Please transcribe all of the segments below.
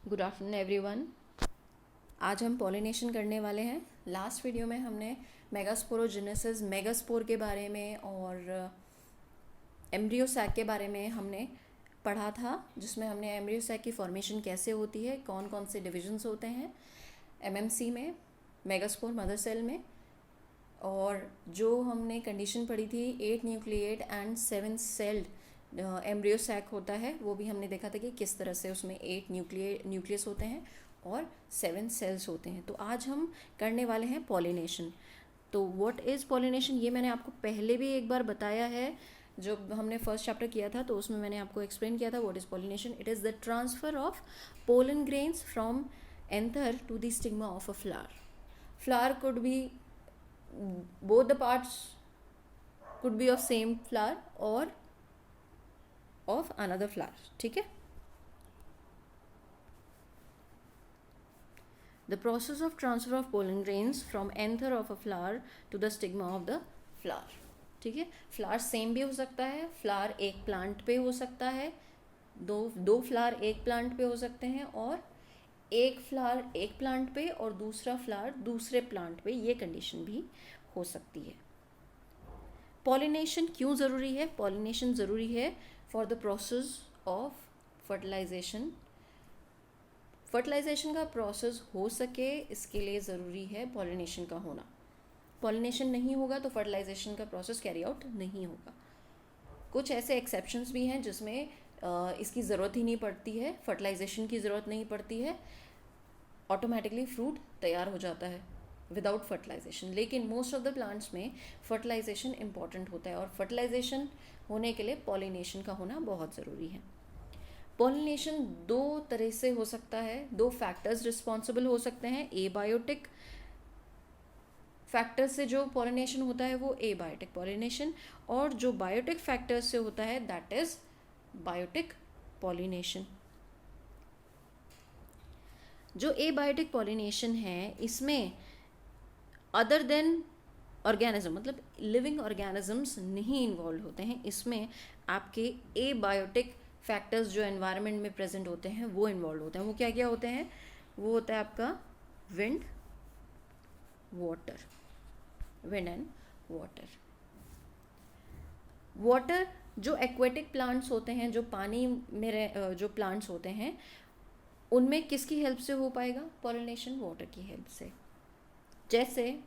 Good afternoon everyone. आज हम pollination करने वाले हैं। लास्ट वीडियो में हमने मेगास्पोरोजेनेसिस मेगास्पोर के बारे में और एम्ब्रियो सैक के बारे में हमने पढ़ा था, जिसमें हमने एम्ब्रियो सैक की फॉर्मेशन कैसे होती है, कौन कौन से डिविजन्स होते हैं एमएमसी में, मेगास्पोर मदर सेल में, और जो हमने कंडीशन पढ़ी थी 8 nucleate and 7 celled embryo sac होता है, वो भी हमने देखा था कि किस तरह से उसमें 8 न्यूक्लियस होते हैं और 7 सेल्स होते हैं। तो आज हम करने वाले हैं पॉलिनेशन। तो व्हाट इज़ पॉलिनेशन, ये मैंने आपको पहले भी एक बार बताया है, जब हमने फर्स्ट चैप्टर किया था तो उसमें मैंने आपको एक्सप्लेन किया था what is pollination. It is the transfer of pollen grains from anther to the stigma of a flower. Flower could be both the parts could be of same flower or of another flower. ठीक है। The process of transfer of pollen grains from anther of a flower to the stigma of the flower. ठीक है। Flower same भी हो सकता है, flower एक plant पे हो सकता है, दो फ्लावर एक प्लांट पे हो सकते हैं, और एक फ्लावर एक प्लांट पे और दूसरा फ्लावर दूसरे प्लांट पे, ये कंडीशन भी हो सकती है। पॉलिनेशन क्यों ज़रूरी है? पॉलिनेशन ज़रूरी है for the process of fertilisation. Fertilisation का प्रोसेस हो सके इसके लिए ज़रूरी है पॉलिनेशन का होना। पॉलिनेशन नहीं होगा तो फर्टिलाइजेशन का प्रोसेस कैरी आउट नहीं होगा। कुछ ऐसे एक्सेप्शंस भी हैं जिसमें इसकी ज़रूरत ही नहीं पड़ती है, फर्टिलाइजेशन की ज़रूरत नहीं पड़ती है, ऑटोमेटिकली फ्रूट तैयार हो जाता है विदाउट फर्टिलाइजेशन। लेकिन मोस्ट ऑफ द प्लांट्स में फर्टिलाइजेशन इंपॉर्टेंट होता है, और फर्टिलाइजेशन होने के लिए पॉलिनेशन का होना बहुत ज़रूरी है। पॉलिनेशन दो तरह से हो सकता है, दो फैक्टर्स रिस्पॉन्सिबल हो सकते हैं। एबायोटिक फैक्टर से जो पॉलिनेशन होता है वो एबायोटिक पॉलिनेशन, और जो बायोटिक फैक्टर्स से होता है दैट इज बायोटिक पॉलिनेशन। जो एबायोटिक पॉलिनेशन है इसमें अदर देन ऑर्गेनिज्म, मतलब लिविंग ऑर्गेनिजम्स नहीं इन्वॉल्व होते हैं। इसमें आपके एबायोटिक फैक्टर्स जो एनवायरनमेंट में प्रेजेंट होते हैं वो इन्वॉल्व होते हैं। वो क्या क्या होते हैं? वो होता है आपका wind, water, wind and water. Water जो एक्वेटिक प्लांट्स होते हैं, जो पानी में जो प्लांट्स होते हैं, उनमें किसकी हेल्प से हो पाएगा पॉलिनेशन? वाटर की हेल्प से। जैसे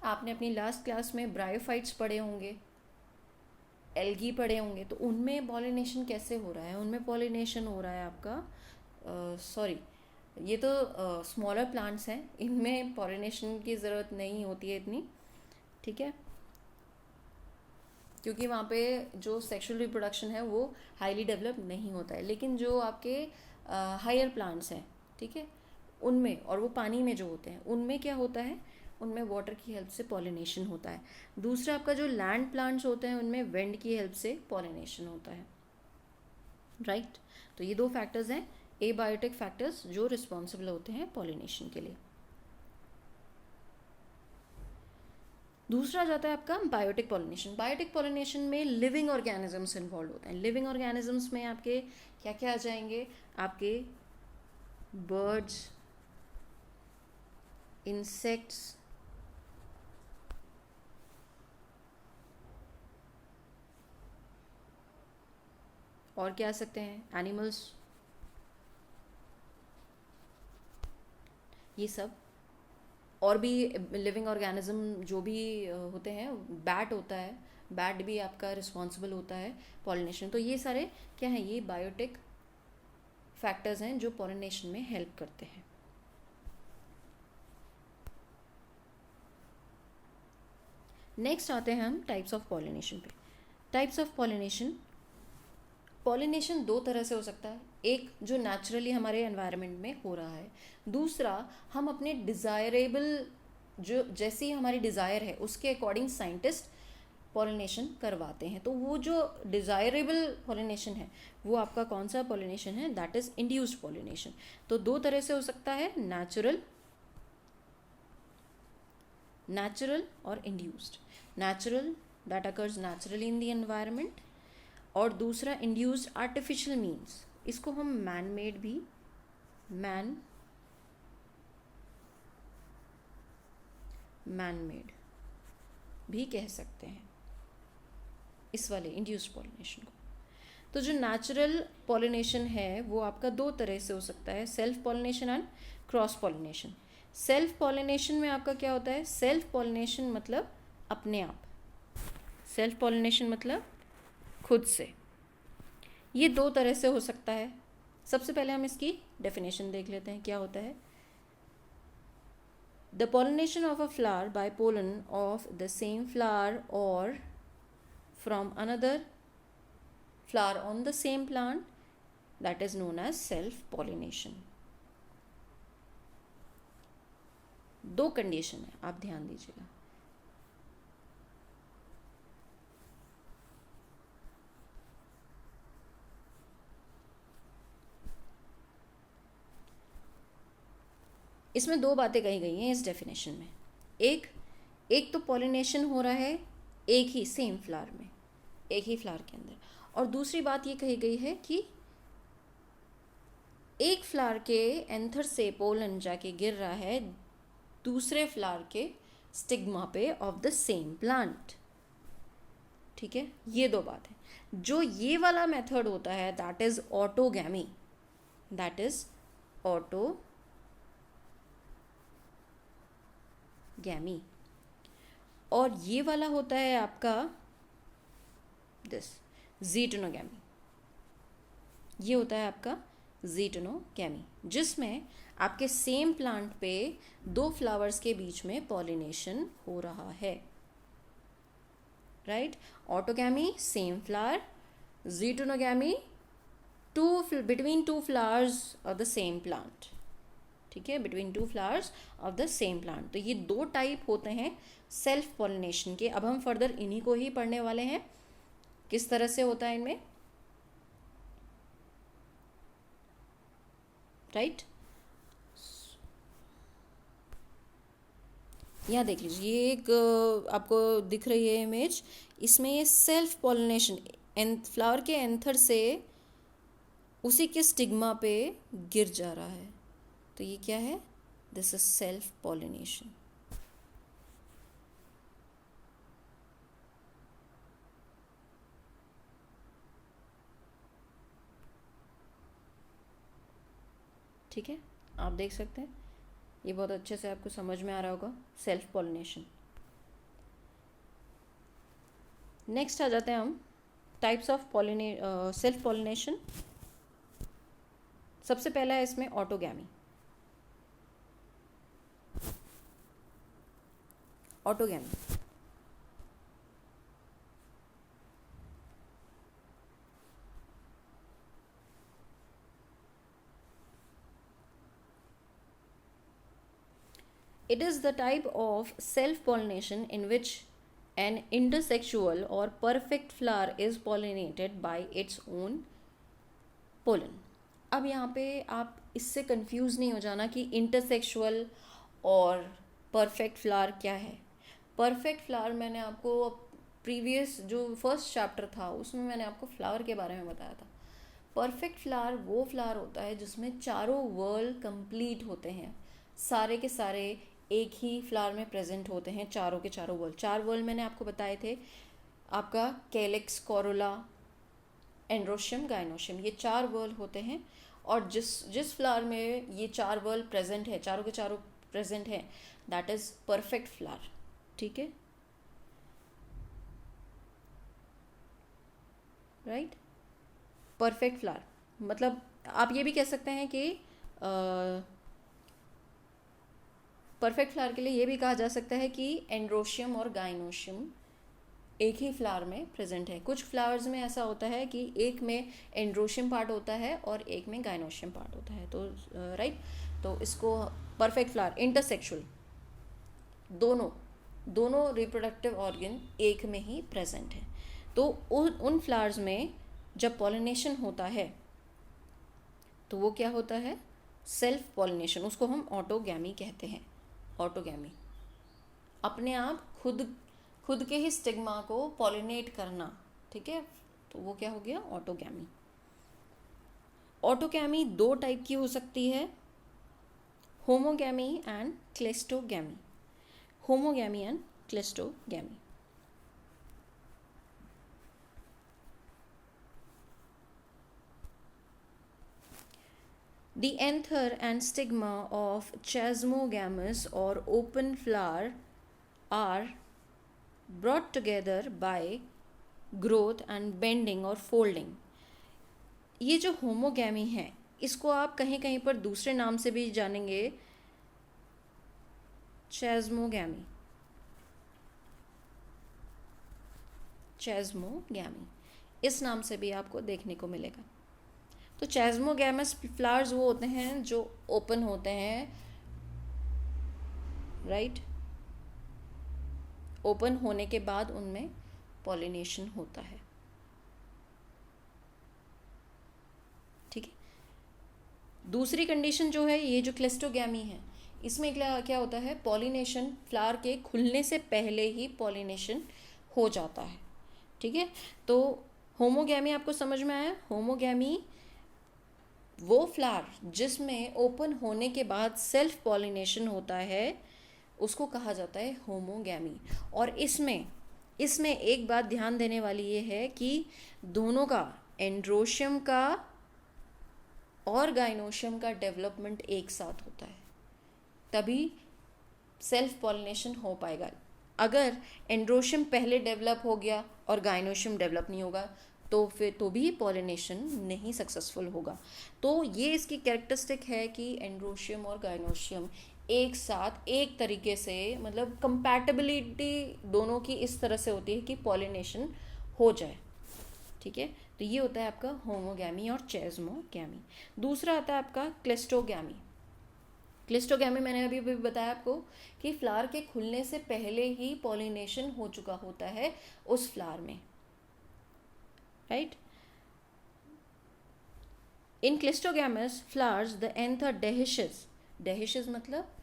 आपने अपनी लास्ट क्लास में ब्रायोफाइट्स पढ़े होंगे, एल्गी पढ़े होंगे, तो उनमें पॉलिनेशन कैसे हो रहा है? उनमें पॉलिनेशन हो रहा है आपका सॉरी ये तो स्मॉलर प्लांट्स हैं, इनमें पॉलिनेशन की ज़रूरत नहीं होती है इतनी, ठीक है, क्योंकि वहाँ पे जो सेक्सुअल रिप्रोडक्शन है वो हाईली डेवलप नहीं होता है। लेकिन जो आपके हायर प्लांट्स हैं, ठीक है, उनमें, और वो पानी में जो होते हैं, उनमें क्या होता है? उनमें वाटर की हेल्प से पॉलिनेशन होता है। दूसरा आपका जो लैंड प्लांट्स होते हैं उनमें विंड की हेल्प से पॉलिनेशन होता है, राइट। तो ये दो फैक्टर्स हैं एबायोटिक फैक्टर्स जो रिस्पॉन्सिबल होते हैं पॉलिनेशन के लिए। दूसरा जाता है आपका बायोटिक पॉलिनेशन। बायोटिक पॉलिनेशन में लिविंग ऑर्गेनिजम्स इन्वॉल्व होते हैं। लिविंग ऑर्गेनिजम्स में आपके क्या क्या आ जाएंगे? आपके बर्ड्स, इंसेक्ट्स, और क्या आ सकते हैं? एनिमल्स, ये सब। और भी लिविंग ऑर्गेनिज्म जो भी होते हैं, बैट होता है, बैट भी आपका रिस्पॉन्सिबल होता है पॉलिनेशन। तो ये सारे क्या हैं? ये बायोटिक फैक्टर्स हैं जो पॉलिनेशन में हेल्प करते हैं। नेक्स्ट आते हैं हम टाइप्स ऑफ पॉलिनेशन पे। टाइप्स ऑफ पॉलिनेशन, पॉलिनेशन दो तरह से हो सकता है। एक जो नेचुरली हमारे एनवायरनमेंट में हो रहा है, दूसरा हम अपने डिज़ायरेबल, जो जैसी हमारी डिज़ायर है उसके अकॉर्डिंग साइंटिस्ट पॉलिनेशन करवाते हैं। तो वो जो डिज़ायरेबल पॉलिनेशन है वो आपका कौन सा पॉलिनेशन है? That is induced pollination. तो दो तरह से हो सकता है, नेचुरल और induced. Natural that occurs naturally in the environment, और दूसरा इंड्यूस्ड आर्टिफिशियल मीन्स, इसको हम मैन मेड भी मैन मेड भी कह सकते हैं इस वाले इंड्यूस्ड पॉलिनेशन को। तो जो नेचुरल पॉलिनेशन है वो आपका दो तरह से हो सकता है, self pollination and cross pollination. Self pollination में आपका क्या होता है, सेल्फ पॉलिनेशन मतलब अपने आप, सेल्फ पॉलिनेशन मतलब खुद से। ये दो तरह से हो सकता है। सबसे पहले हम इसकी डेफिनेशन देख लेते हैं क्या होता है। The pollination of a flower by pollen of the same flower और from another flower on the same plant, that is known as self pollination। दो कंडीशन है, आप ध्यान दीजिएगा। इसमें दो बातें कही गई हैं इस डेफिनेशन में। एक तो पॉलिनेशन हो रहा है एक ही सेम फ्लावर में, एक ही फ्लावर के अंदर, और दूसरी बात ये कही गई है कि एक फ्लावर के एंथर से पोलन जाके गिर रहा है दूसरे फ्लावर के स्टिग्मा पे ऑफ द सेम प्लांट। ठीक है, ये दो बात है। जो ये वाला मेथड होता है that is autogamy, that is autogamy, और ये वाला होता है आपका दिस ज़ीटोनोगैमी। ये होता है आपका ज़ीटोनोगैमी, जिसमें आपके सेम प्लांट पे दो फ्लावर्स के बीच में पॉलिनेशन हो रहा है। Right, autogamy same flower, geitonogamy between two flowers of the same plant. ठीक है, between two flowers of the same plant. तो ये दो टाइप होते हैं सेल्फ पॉलिनेशन के। अब हम फर्दर इन्हीं को ही पढ़ने वाले हैं, किस तरह से होता है इनमें। राइट, यहाँ देख लीजिए, ये एक आपको दिख रही है इमेज। इसमें ये सेल्फ पॉलिनेशन फ्लावर के एंथर से उसी के स्टिग्मा पे गिर जा रहा है। तो ये क्या है, दिस इज सेल्फ पॉलिनेशन। ठीक है, आप देख सकते हैं, ये बहुत अच्छे से आपको समझ में आ रहा होगा सेल्फ पॉलिनेशन। नेक्स्ट आ जाते हैं हम टाइप्स ऑफ सेल्फ पॉलिनेशन। सबसे पहला है इसमें autogamy. Autogamy it is the type of self-pollination in which an intersexual or perfect flower is pollinated by its own pollen। अब यहाँ पे आप इससे कंफ्यूज नहीं हो जाना कि इंटरसेक्सुअल और परफेक्ट फ्लावर क्या है। परफेक्ट फ्लावर मैंने आपको प्रीवियस जो फर्स्ट चैप्टर था उसमें मैंने आपको फ्लावर के बारे में बताया था। परफेक्ट फ्लावर वो फ्लावर होता है जिसमें चारों वर्ल कंप्लीट होते हैं, सारे के सारे एक ही फ्लावर में प्रेजेंट होते हैं, चारों के चारों वर्ल। चार वर्ल मैंने आपको बताए थे, आपका कैलिक्स, कोरोला, एंड्रोशियम, गाइनोशियम, ये चार वर्ल होते हैं। और जिस फ्लावर में ये चार वर्ल प्रेजेंट है, चारों के चारों प्रेजेंट है, दैट इज परफेक्ट फ्लावर। ठीक है, राइट, परफेक्ट फ्लावर मतलब आप ये भी कह सकते हैं कि परफेक्ट फ्लावर के लिए ये भी कहा जा सकता है कि एंड्रोशियम और गाइनोशियम एक ही फ्लावर में प्रेजेंट है। कुछ फ्लावर्स में ऐसा होता है कि एक में एंड्रोशियम पार्ट होता है और एक में गाइनोशियम पार्ट होता है। तो राइट, तो इसको परफेक्ट फ्लावर, इंटरसेक्सुअल, दोनों रिप्रोडक्टिव ऑर्गन एक में ही प्रेजेंट है। तो उन फ्लावर्स में जब पॉलिनेशन होता है तो वो क्या होता है, सेल्फ पॉलिनेशन, उसको हम ऑटोगैमी कहते हैं। ऑटोगैमी, अपने आप खुद के ही स्टिग्मा को पॉलिनेट करना। ठीक है, तो वो क्या हो गया, ऑटोगैमी। ऑटोगैमी दो टाइप की हो सकती है, homogamy and cleistogamy. Homogamy and cleistogamy. The anther and stigma of chasmogamous or open flower are brought together by growth and bending और folding। ये जो होमोगैमी है इसको आप कहीं कहीं पर दूसरे नाम से भी जानेंगे, चैज़मोगैमी। चैज़मोगैमी इस नाम से भी आपको देखने को मिलेगा। तो चैज़मोगैमस फ्लावर्स वो होते हैं जो ओपन होते हैं, राइट। ओपन होने के बाद उनमें पॉलिनेशन होता है, ठीक है। दूसरी कंडीशन जो है ये जो क्लेस्टोगैमी है, इसमें क्या होता है, पॉलिनेशन फ्लावर के खुलने से पहले ही पॉलिनेशन हो जाता है, ठीक है। तो होमोगैमी आपको समझ में आया। होमोगैमी वो फ्लावर जिसमें ओपन होने के बाद सेल्फ पॉलिनेशन होता है उसको कहा जाता है होमोगैमी। और इसमें एक बात ध्यान देने वाली ये है कि दोनों का, एंड्रोशियम का और गाइनोशियम का डेवलपमेंट एक साथ होता है, तभी सेल्फ पॉलिनेशन हो पाएगा। अगर एंड्रोशियम पहले डेवलप हो गया और गाइनोशियम डेवलप नहीं होगा तो फिर तो भी पॉलिनेशन नहीं सक्सेसफुल होगा। तो ये इसकी कैरेक्टरिस्टिक है कि एंड्रोशियम और गाइनोशियम एक साथ एक तरीके से, मतलब कंपैटिबिलिटी दोनों की इस तरह से होती है कि पॉलिनेशन हो जाए, ठीक है। तो ये होता है आपका होमोगैमी और चैज़मोगैमी। दूसरा आता है आपका क्लेस्टोगैमी। क्लेस्टोगैमी मैंने अभी भी बताया आपको कि फ्लावर के खुलने से पहले ही पॉलिनेशन हो चुका होता है उस फ्लावर में, right. In cleistogamous flowers the anther dehisces मतलब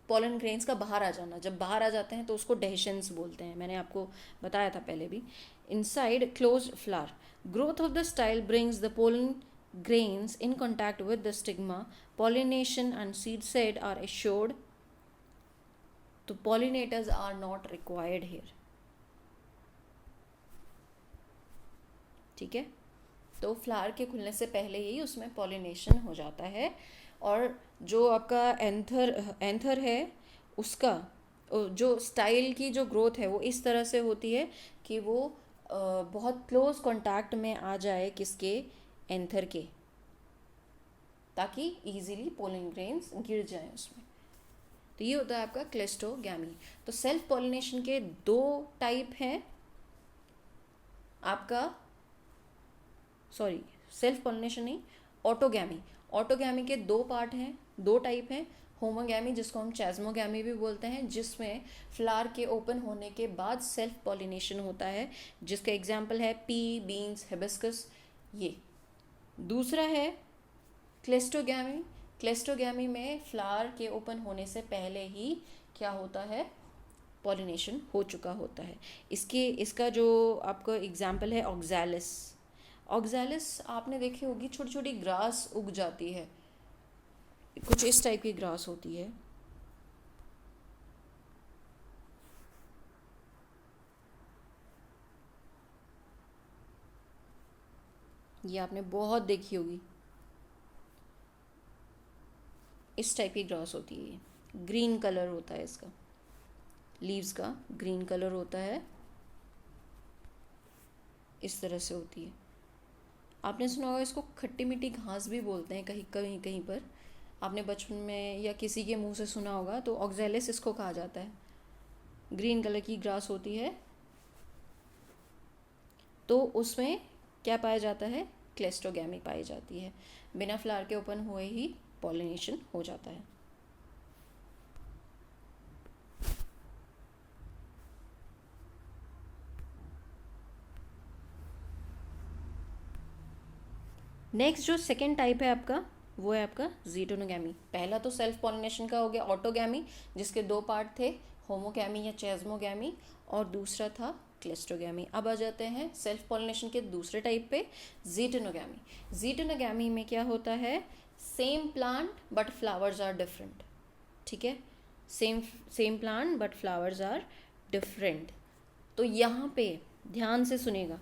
पॉलन ग्रेन्स का बाहर आ जाना। जब बाहर आ जाते हैं तो उसको डेहिशंस बोलते हैं, मैंने आपको बताया था पहले भी। Inside close flower, growth of the style brings the pollen grains in contact with the stigma, pollination and seed set are assured, तो pollinators are not required here, ठीक है। तो फ्लावर के खुलने से पहले ही उसमें पॉलिनेशन हो जाता है। और जो आपका एंथर है उसका जो स्टाइल की जो ग्रोथ है वो इस तरह से होती है कि वो बहुत क्लोज कांटेक्ट में आ जाए किसके, एंथर के, ताकि इजीली पोलन ग्रेन्स गिर जाएं उसमें। तो ये होता है आपका क्लेस्टोगैमी। तो सेल्फ पॉलिनेशन के दो टाइप हैं आपका, सेल्फ पॉलिनेशन नहीं, ऑटोगैमी। ऑटोगैमी के दो पार्ट हैं, दो टाइप हैं। होमोगैमी जिसको हम चैज़मोगैमी भी बोलते हैं, जिसमें फ्लावर के ओपन होने के बाद सेल्फ पॉलिनेशन होता है, जिसका एग्जाम्पल है पी, बीन्स, हिबिस्कस। ये दूसरा है क्लेस्टोगैमी। क्लेस्टोगैमी में फ्लावर के ओपन होने से पहले ही क्या होता है, पॉलिनेशन हो चुका होता है। इसका जो आपका एग्जाम्पल है ऑक्सैलिस। ऑक्सैलिस आपने देखी होगी, छोटी छोटी ग्रास उग जाती है, कुछ इस टाइप की ग्रास होती है। ये आपने बहुत देखी होगी, इस टाइप की ग्रास होती है। ग्रीन कलर होता है इसका, लीव्स का ग्रीन कलर होता है, इस तरह से होती है। आपने सुना होगा इसको खट्टी मीठी घास भी बोलते हैं कहीं कहीं कहीं पर, आपने बचपन में या किसी के मुंह से सुना होगा। तो ऑक्सैलिस इसको कहा जाता है, ग्रीन कलर की ग्रास होती है। तो उसमें क्या पाया जाता है, क्लेस्टोगैमी पाई जाती है। बिना फ्लावर के ओपन हुए ही पॉलिनेशन हो जाता है। नेक्स्ट जो सेकेंड टाइप है आपका, वो है आपका ज़ीटोनोगैमी। पहला तो सेल्फ पॉलिनेशन का हो गया ऑटोगैमी, जिसके दो पार्ट थे, होमोगैमी या चैज़मोगैमी, और दूसरा था क्लिस्टोगैमी। अब आ जाते हैं सेल्फ पॉलिनेशन के दूसरे टाइप पे, जीटेनोगैमी। जीटेनोगैमी में क्या होता है, same plant but flowers are different. ठीक है, same plant but flowers are different. तो यहाँ पे ध्यान से सुनेगा,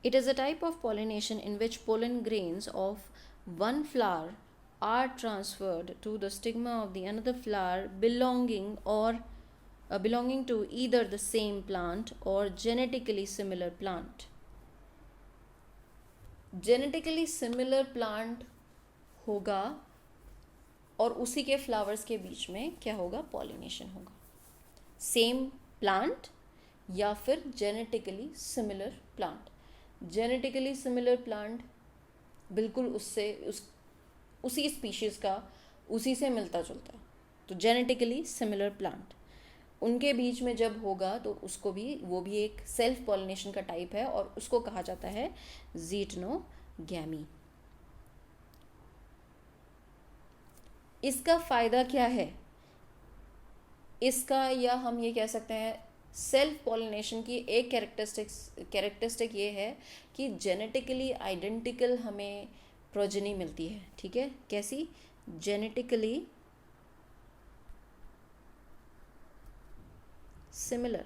it is a type of pollination in which pollen grains of one flower are transferred to the stigma of the another flower belonging to either the same plant or genetically similar plant. Genetically similar plant होगा और उसी के flowers के बीच में क्या होगा, pollination होगा। Same plant या फिर genetically similar plant. Genetically similar plant बिल्कुल उसी स्पीशीज़ का, उसी से मिलता जुलता, तो जेनेटिकली सिमिलर प्लांट उनके बीच में जब होगा तो उसको भी, वो भी एक सेल्फ पॉलिनेशन का टाइप है और उसको कहा जाता है जीटेनोगैमी। इसका फ़ायदा क्या है, इसका, या हम ये कह सकते हैं सेल्फ पॉलिनेशन की एक कैरेक्टरिस्टिक ये है कि जेनेटिकली आइडेंटिकल हमें प्रोजेनी मिलती है। ठीक है, कैसी, जेनेटिकली सिमिलर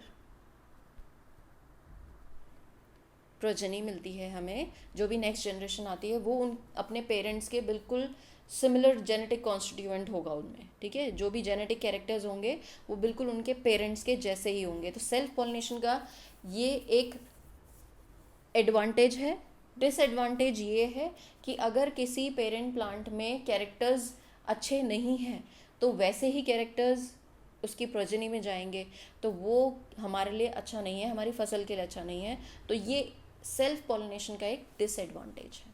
प्रोजेनी मिलती है हमें। जो भी नेक्स्ट जनरेशन आती है वो उन अपने पेरेंट्स के बिल्कुल सिमिलर जेनेटिक कॉन्स्टिट्यूएंट होगा उनमें। ठीक है, जो भी जेनेटिक कैरेक्टर्स होंगे वो बिल्कुल उनके पेरेंट्स के जैसे ही होंगे। तो सेल्फ पॉलिनेशन का ये एक एडवांटेज है। डिसएडवांटेज ये है कि अगर किसी पेरेंट प्लांट में कैरेक्टर्स अच्छे नहीं हैं तो वैसे ही कैरेक्टर्स उसकी प्रोजेनी में जाएंगे, तो वो हमारे लिए अच्छा नहीं है, हमारी फसल के लिए अच्छा नहीं है। तो ये सेल्फ पॉलिनेशन का एक डिसएडवांटेज है।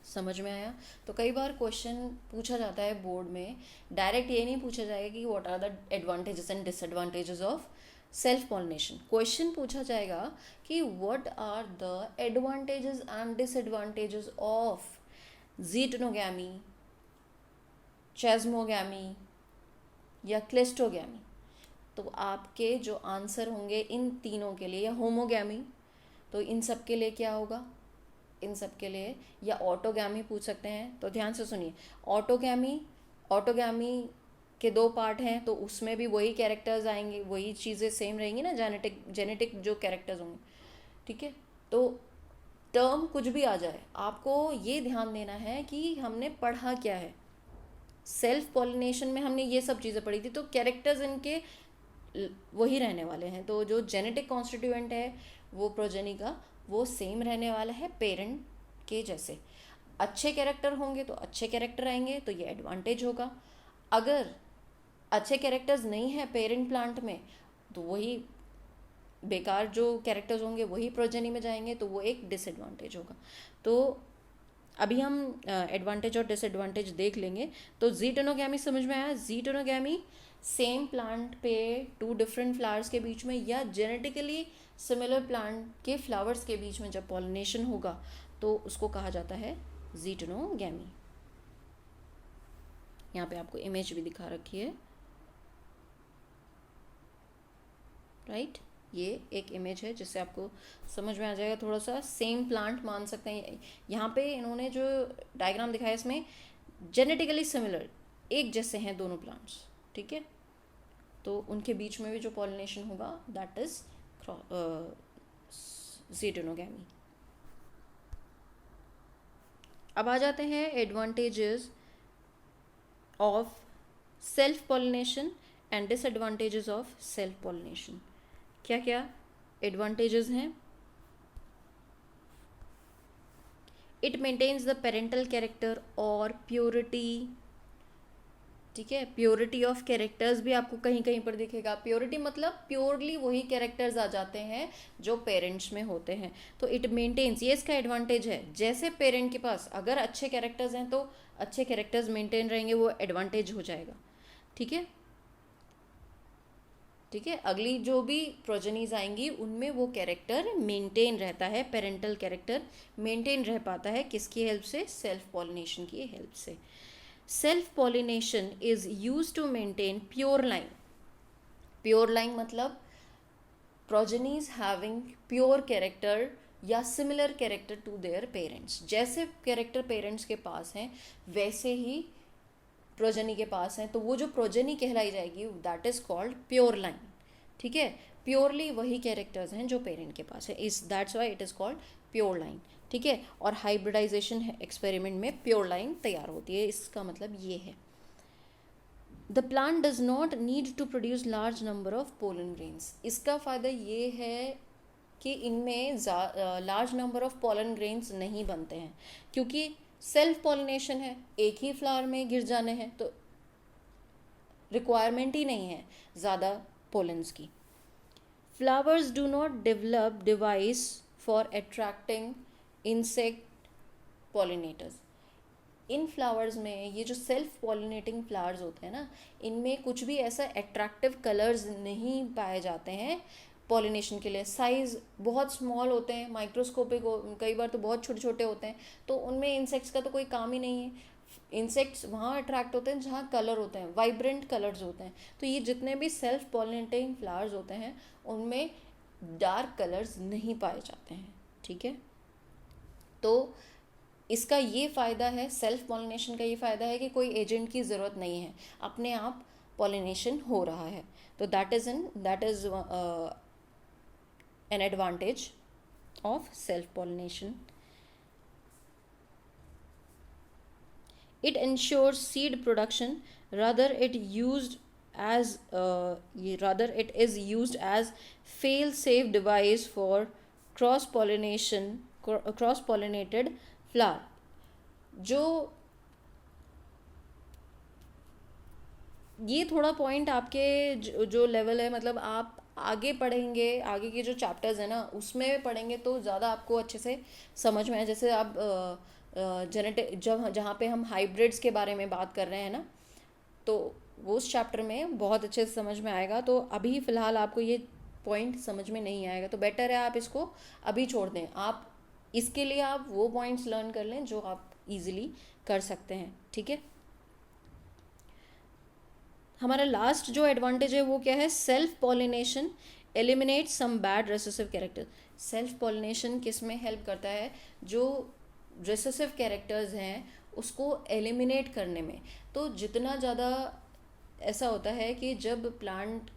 समझ में आया? तो कई बार क्वेश्चन पूछा जाता है बोर्ड में, डायरेक्ट ये नहीं पूछा जाएगा कि what are the advantages and disadvantages of self pollination. Question पूछा जाएगा कि what are the advantages and disadvantages of geitonogamy, chasmogamy या क्लिस्टोगैमी। तो आपके जो आंसर होंगे इन तीनों के लिए, या होमोगैमी, तो इन सब के लिए क्या होगा, इन सब के लिए, या ऑटोगैमी पूछ सकते हैं। तो ध्यान से सुनिए, ऑटोगैमी के दो पार्ट हैं तो उसमें भी वही कैरेक्टर्स आएंगे, वही चीज़ें सेम रहेंगी ना, जेनेटिक जो कैरेक्टर्स होंगे। ठीक है, तो टर्म कुछ भी आ जाए, आपको ये ध्यान देना है कि हमने पढ़ा क्या है। सेल्फ पॉलिनेशन में हमने ये सब चीज़ें पढ़ी थी, तो कैरेक्टर्स इनके वही रहने वाले हैं। तो जो जेनेटिक कॉन्स्टिट्यूएंट है वो प्रोजेनी का, वो सेम रहने वाला है पेरेंट के जैसे। अच्छे कैरेक्टर होंगे तो अच्छे कैरेक्टर आएंगे, तो ये एडवांटेज होगा। अगर अच्छे कैरेक्टर्स नहीं है पेरेंट प्लांट में तो वही बेकार जो कैरेक्टर्स होंगे वही प्रोजेनी में जाएंगे, तो वो एक डिसएडवांटेज होगा। तो अभी हम एडवांटेज और डिसएडवांटेज देख लेंगे। तो जीटेनोगैमी समझ में आया? जीटेनोगैमी सेम प्लांट पे टू डिफरेंट फ्लावर्स के बीच में या जेनेटिकली सिमिलर प्लांट के फ्लावर्स के बीच में जब पॉलिनेशन होगा तो उसको कहा जाता है जीटेनोगैमी। यहाँ पे आपको इमेज भी दिखा रखी है, राइट? ये एक इमेज है जिससे आपको समझ में आ जाएगा थोड़ा सा। सेम प्लांट मान सकते हैं। यहाँ पे इन्होंने जो डायग्राम दिखाया इसमें जेनेटिकली सिमिलर, एक जैसे हैं दोनों प्लांट्स। ठीक है, तो उनके बीच में भी जो पॉलिनेशन होगा दैट इज जीटेनोगैमी। अब आ जाते हैं advantages of self pollination and disadvantages of self pollination. क्या क्या एडवांटेजेस हैं? It maintains the parental character और प्योरिटी। ठीक है, प्योरिटी ऑफ कैरेक्टर्स भी आपको कहीं कहीं पर दिखेगा। प्योरिटी मतलब प्योरली वही कैरेक्टर्स आ जाते हैं जो पेरेंट्स में होते हैं। तो इट मेंटेन्स, ये इसका एडवांटेज है। जैसे पेरेंट के पास अगर अच्छे कैरेक्टर्स हैं तो अच्छे कैरेक्टर्स मेंटेन रहेंगे, वो एडवांटेज हो जाएगा। ठीक है, ठीक है, अगली जो भी प्रोजेनीज आएंगी उनमें वो कैरेक्टर मेंटेन रहता है, पेरेंटल कैरेक्टर मेंटेन रह पाता है, किसकी हेल्प से? सेल्फ पॉलिनेशन की हेल्प से। Self pollination is use to maintain pure line. Pure line मतलब प्रोजेनीज हैविंग प्योर कैरेक्टर या similar character to their parents. जैसे कैरेक्टर पेरेंट्स के पास हैं वैसे ही प्रोजेनी के पास हैं, तो वो जो प्रोजेनी कहलाई जाएगी that is called pure line. ठीक है, प्योरली वही कैरेक्टर्स हैं जो पेरेंट के पास है, इस that's why it is called pure line. ठीक है, और हाइब्रिडाइजेशन एक्सपेरिमेंट में प्योर लाइन तैयार होती है, इसका मतलब ये है। The plant does not need to produce large number of pollen grains. इसका फ़ायदा ये है कि इनमें large number of pollen grains नहीं बनते हैं, क्योंकि सेल्फ पॉलिनेशन है, एक ही फ्लावर में गिर जाने हैं, तो रिक्वायरमेंट ही नहीं है ज़्यादा पोलन्स की। Flowers do not develop device for attracting insect pollinators. In flowers में ये जो सेल्फ पॉलिनेटिंग फ्लावर्स होते हैं ना, इनमें कुछ भी ऐसा अट्रैक्टिव कलर्स नहीं पाए जाते हैं पॉलिनेशन के लिए। साइज़ बहुत स्मॉल होते हैं, माइक्रोस्कोपिक, कई बार तो बहुत छोटे छोटे होते हैं, तो उनमें इंसेक्ट्स का तो कोई काम ही नहीं है। इंसेक्ट्स वहाँ अट्रैक्ट होते हैं जहाँ कलर होते हैं, वाइब्रेंट कलर्स होते हैं। तो ये जितने भी सेल्फ पॉलिनेटिंग फ्लावर्स होते हैं उनमें डार्क कलर्स नहीं पाए जाते हैं। ठीक है, तो इसका ये फ़ायदा है, सेल्फ पॉलिनेशन का ये फ़ायदा है कि कोई एजेंट की ज़रूरत नहीं है, अपने आप पॉलिनेशन हो रहा है। तो that is an advantage of self pollination. It ensures seed production, rather it is used as fail-safe device for cross-pollinated flower। जो ये थोड़ा पॉइंट आपके जो लेवल है, मतलब आप आगे पढ़ेंगे, आगे के जो चैप्टर्स हैं ना उसमें पढ़ेंगे तो ज़्यादा आपको अच्छे से समझ में आए। जैसे आप जेनेटिक जहाँ पे हम हाइब्रिड्स के बारे में बात कर रहे हैं ना, तो वो उस चैप्टर में बहुत अच्छे से समझ में आएगा। तो अभी फ़िलहाल आपको ये पॉइंट समझ में नहीं आएगा, तो बेटर है आप इसको अभी छोड़ दें। आप इसके लिए आप वो पॉइंट्स लर्न कर लें जो आप इजीली कर सकते हैं। ठीक है, हमारा लास्ट जो एडवांटेज है वो क्या है? Self pollination eliminate some bad recessive character. Self pollination किस में हेल्प करता है? जो रेसेसिव कैरेक्टर्स हैं उसको एलिमिनेट करने में। तो जितना ज़्यादा ऐसा होता है कि जब प्लांट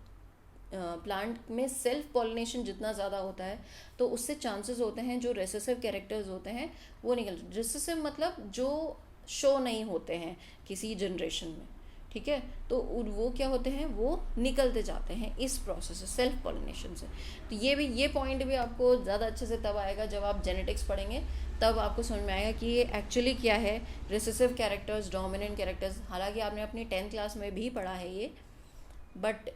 में सेल्फ पॉलिनेशन जितना ज़्यादा होता है तो उससे चांसेस होते हैं जो रेसेसिव कैरेक्टर्स होते हैं वो निकल, रेसेसिव मतलब जो शो नहीं होते हैं किसी जनरेशन में। ठीक है, तो वो क्या होते हैं, वो निकलते जाते हैं इस प्रोसेस से, सेल्फ पॉलिनेशन से। तो ये पॉइंट भी आपको ज़्यादा अच्छे से तब आएगा जब आप जेनेटिक्स पढ़ेंगे, तब आपको समझ में आएगा कि ये एक्चुअली क्या है, रेसेसिव कैरेक्टर्स, डोमिनेंट कैरेक्टर्स। हालांकि आपने अपनी 10th क्लास में भी पढ़ा है ये, बट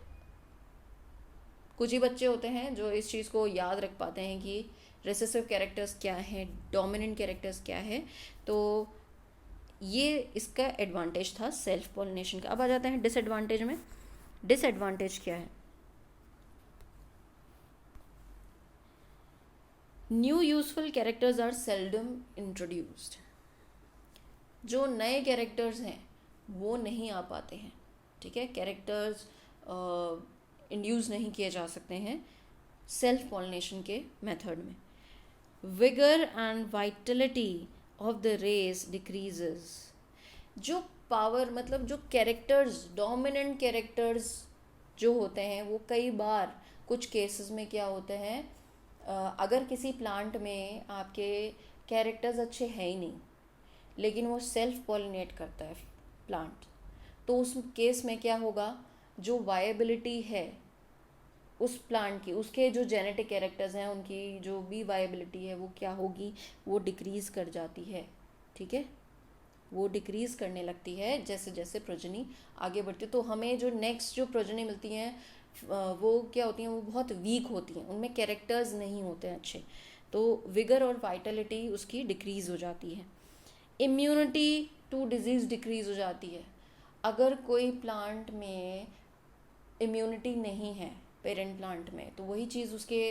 कुछ ही बच्चे होते हैं जो इस चीज़ को याद रख पाते हैं कि रेसेसिव कैरेक्टर्स क्या हैं, डोमिनेंट कैरेक्टर्स क्या है। तो ये इसका एडवांटेज था सेल्फ पॉलिनेशन का। अब आ जाते हैं डिसएडवांटेज में। डिसएडवांटेज क्या है? New useful characters are seldom introduced. जो नए कैरेक्टर्स हैं वो नहीं आ पाते हैं। ठीक है, कैरेक्टर्स इंड्यूस नहीं किए जा सकते हैं सेल्फ पॉलिनेशन के मेथड में। Vigour and vitality of the race decreases. जो पावर, मतलब जो कैरेक्टर्स, डोमिनेंट कैरेक्टर्स जो होते हैं वो कई बार कुछ केसेस में क्या होते हैं, अगर किसी प्लांट में आपके कैरेक्टर्स अच्छे हैं ही नहीं लेकिन वो सेल्फ पॉलिनेट करता है प्लांट, तो उस केस में क्या होगा, जो वायबिलिटी है उस प्लांट की, उसके जो जेनेटिक कैरेक्टर्स हैं उनकी जो भी वायबिलिटी है वो क्या होगी, वो डिक्रीज़ कर जाती है। ठीक है, वो डिक्रीज़ करने लगती है जैसे जैसे प्रोजनी आगे बढ़ती है। तो हमें जो नेक्स्ट जो प्रोजनी मिलती हैं वो क्या होती हैं, वो बहुत वीक होती हैं, उनमें कैरेक्टर्स नहीं होते हैं अच्छे, तो विगर और वाइटलिटी उसकी डिक्रीज़ हो जाती है। इम्यूनिटी टू डिजीज़ डिक्रीज़ हो जाती है। अगर कोई प्लांट में इम्यूनिटी नहीं है पेरेंट प्लांट में, तो वही चीज़ उसके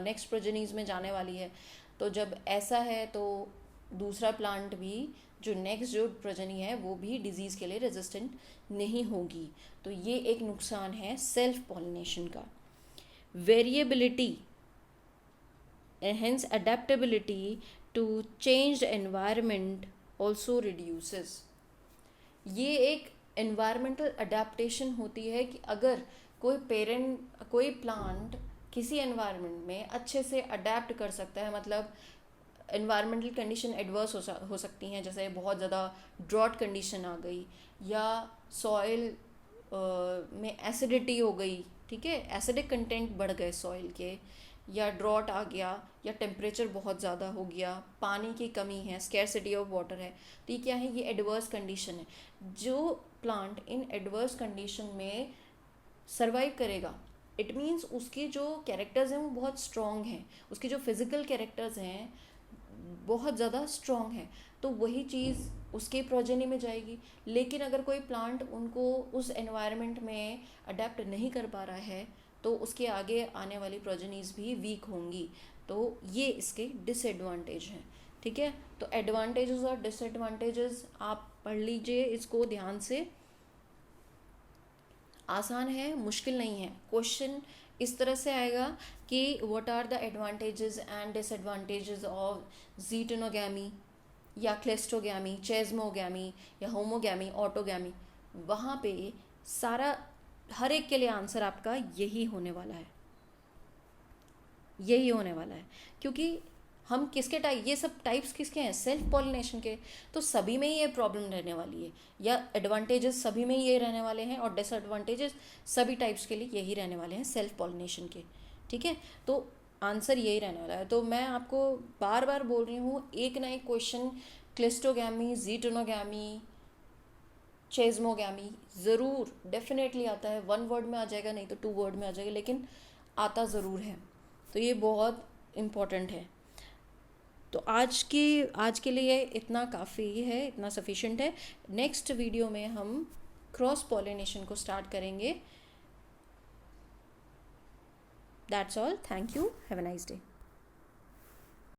नेक्स्ट प्रोजेनीज में जाने वाली है। तो जब ऐसा है तो दूसरा प्लांट भी, जो नेक्स्ट जो प्रोजेनी है, वो भी डिजीज़ के लिए रेजिस्टेंट नहीं होगी। तो ये एक नुकसान है सेल्फ पॉलिनेशन का। Variability and hence adaptability to changed environment also reduces। ये एक environmental adaptation होती है कि अगर कोई प्लांट किसी environment में अच्छे से अडेप्ट कर सकता है, मतलब environmental condition adverse हो सकती हैं, जैसे बहुत ज़्यादा ड्रॉट कंडीशन आ गई, या सॉइल में एसिडिटी हो गई, ठीक है, एसिडिक कंटेंट बढ़ गए सॉइल के, या ड्रॉट आ गया, या टेम्परेचर बहुत ज़्यादा हो गया, पानी की कमी है, स्कैरसिटी ऑफ वाटर है, तो ये क्या है, ये एडवर्स कंडीशन है। जो प्लांट इन एडवर्स कंडीशन में सरवाइव करेगा, इट मीन्स उसके जो कैरेक्टर्स हैं वो बहुत स्ट्रॉन्ग हैं, उसके जो फिज़िकल कैरेक्टर्स हैं बहुत ज़्यादा स्ट्रॉन्ग हैं, तो वही चीज़ उसके प्रोजेनी में जाएगी। लेकिन अगर कोई प्लांट उनको उस एनवायरनमेंट में अडेप्ट नहीं कर पा रहा है, तो उसके आगे आने वाली प्रोजेनीज भी वीक होंगी। तो ये इसके डिसएडवांटेज हैं, ठीक है। तो एडवांटेजेस और डिसएडवांटेजेस आप पढ़ लीजिए इसको ध्यान से। आसान है, मुश्किल नहीं है। क्वेश्चन इस तरह से आएगा कि what are the advantages and disadvantages of geitonogamy या क्लेस्टोगैमी, चेज़्मोगैमी या होमोगैमी, ऑटोगैमी। वहाँ पे सारा हर एक के लिए आंसर आपका यही होने वाला है, यही होने वाला है। क्योंकि हम किसके टाइप, ये सब टाइप्स किसके हैं, सेल्फ पॉलिनेशन के, तो सभी में ही ये प्रॉब्लम रहने वाली है, या एडवांटेजेस सभी में ही ये रहने वाले हैं, और डिसएडवांटेजेस सभी टाइप्स के लिए यही रहने वाले हैं सेल्फ पॉलिनेशन के, ठीक है। तो आंसर यही रहने वाला है। तो मैं आपको बार बार बोल रही हूँ, एक ना एक क्वेश्चन क्लिस्टोगैमी, ज़ीटोनोगैमी, चेज़्मोगैमी ज़रूर डेफिनेटली आता है। 1 वर्ड में आ जाएगा, नहीं तो 2 वर्ड में आ जाएगा, लेकिन आता ज़रूर है। तो ये बहुत इम्पॉर्टेंट है। तो आज के लिए इतना काफ़ी है, इतना सफिशिएंट है। नेक्स्ट वीडियो में हम क्रॉस पॉलिनेशन को स्टार्ट करेंगे। That's all, thank you, have a nice day.